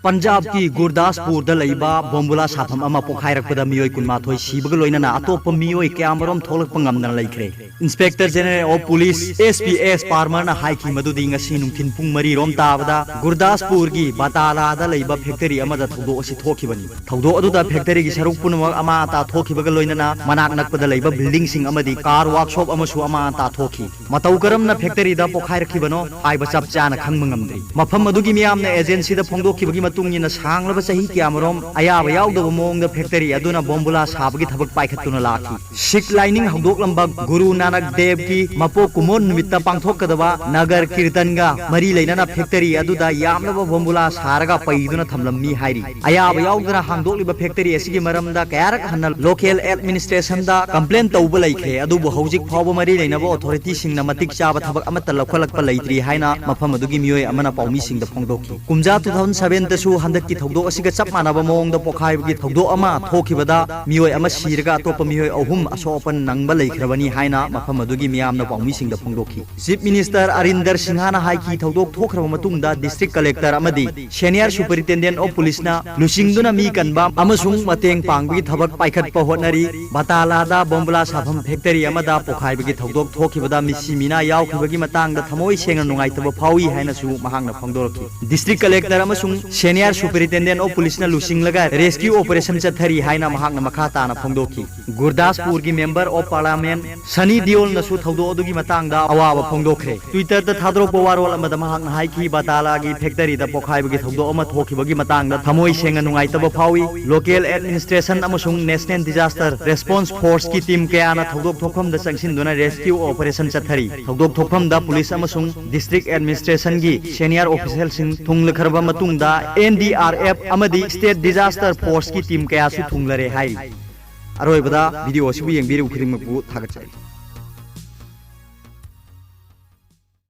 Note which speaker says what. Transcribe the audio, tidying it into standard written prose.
Speaker 1: पंजाब की गुरदासपुर बोम्बुला साफम पोखारपद मियोय कुनमाथोय सिबग लोइनना अतोप मियोय क्यामरोम थोलक ngamdana लेख्रे inspector general of police SPS Parmar हाइकी मदुदी ngasi नुंथिन पुंग मरी रोम ताबदा गुरदासपुर की बातालादा लेबा फैक्टरी अमदा थौदो असि थोखिबनी थौदो अदुदा फैक्टरी की सरुक पुनमक अमा ता थोखिबग लोइनना मनाक नकपदा लेबा बिल्डिंग सिंग अमदी कार वर्कशॉप अमसु अमा ता थोखि मतौ करमना फैक्टरी दा पोखारखिबनो हाइबा चप चाना खंगम ngamdri मफम मदुगी मियामना एजेंसी दा फोंदोखिबगी सांगलब चाही क्यामरोम अयाब यावदब मोंग factory अदुना बोम्बुला साबगी थबक पाइखतुना lucky Sikh lining हौदोकलंबा Guru Nanak Dev की मपो कुमोन निमित्त पांथोकदबा नगर कीर्तनगा मरी लेना फैक्टरी अदुदा यामलब बोम्बुला सारगा पैदुना थमलम्मी हाइरी अयाब यावदना हांदोकलिबा फैक्टरी असिगी मरमदा कयारक हन्ना लोकल एडमिनिस्ट्रेशन दा कंप्लेन तौब लैखे अदुबु हौजिक फावब मरी लेनाबो अथॉरिटी सिंगना मतिक चाबा थबक अमत लखलकपा लैत्रि हाइना मफम अदुगी मियोय अमना पाउमी सिंगदा फोंदोकी कुमजा 2007 दसु हंदक की थौदो असिगा चप मानबा मोंगदा पोखाइबगी थौदो अमा थोखिबदा मियोय अमा सिरगा अतोप मियोय अहुम असोपन नंगबा लैख्रबनी हाइना मफम अदुगी मियामना पाउमी सिंगदा फोंदोकी चीफ मिनिस्टर अरिंदर सिंहाना हाइकी थौदोक थोखरबा मतुंगदा डिस्ट्रिक्ट कलेक्टर अमदी सीनियर सुपरिटेंडेंट ऑफ पुलिसना लुसिंगदुना मी कनबा अमसुंग मतेंग पांगबगी थबक पाइखतपा होटनरी बातालादा बोम्बुला साफम फैक्टरी अमदा पोखाइबगी थौदोक थोखिबदा मिसी मिना यावखिबगी मतंगदा थमोय सेंगना नुंगाइतबा फावी हाइनासु महांगना फोंदोरकी डिस्ट्रिक्ट कलेक्टर अमसुंग सीनियर सुपरिटेंडेंट ऑफ पुलिस लुसिंगलगा रेस्क्यू ऑपरेशन चथरी हाइना महांगना मखा ताना फोंदोकी गुरदासपुर की member of parliament Sunny Deol नसु थौदो अदुगी मतंगदा अवाब फोंदोखरे ट्विटर दा थादरोप वारोल अमदा महांगना हाइकी बाताला की फैक्टरी दा पोखाइबगी थौदो अमा थोखिबगी मतंगदा थमोय सेंगा नुंगाइतबा फावी लोकल एडमिनिस्ट्रेशन अमसुंग नेशनल डिजास्टर रेस्पॉन्स फोर्स की टीम कयाना थौदोक थोखम दा संगसिनदुना रेस्क्यू ऑपरेशन चथरी थौदोक थोखम दा पुलिस अमसुंग डिस्ट्रिक्ट एडमिनिस्ट्रेशन की सीनियर ऑफिशियल सिंग थुंगलखरबा मतुंगदा NDRF अमदी स्टेट डिजास्टर फोर्स की टीम कयासु थुंगलरे हाई अरोइबदा वीडियो सिबु येंबिरु खुरिमकु थागतचाई।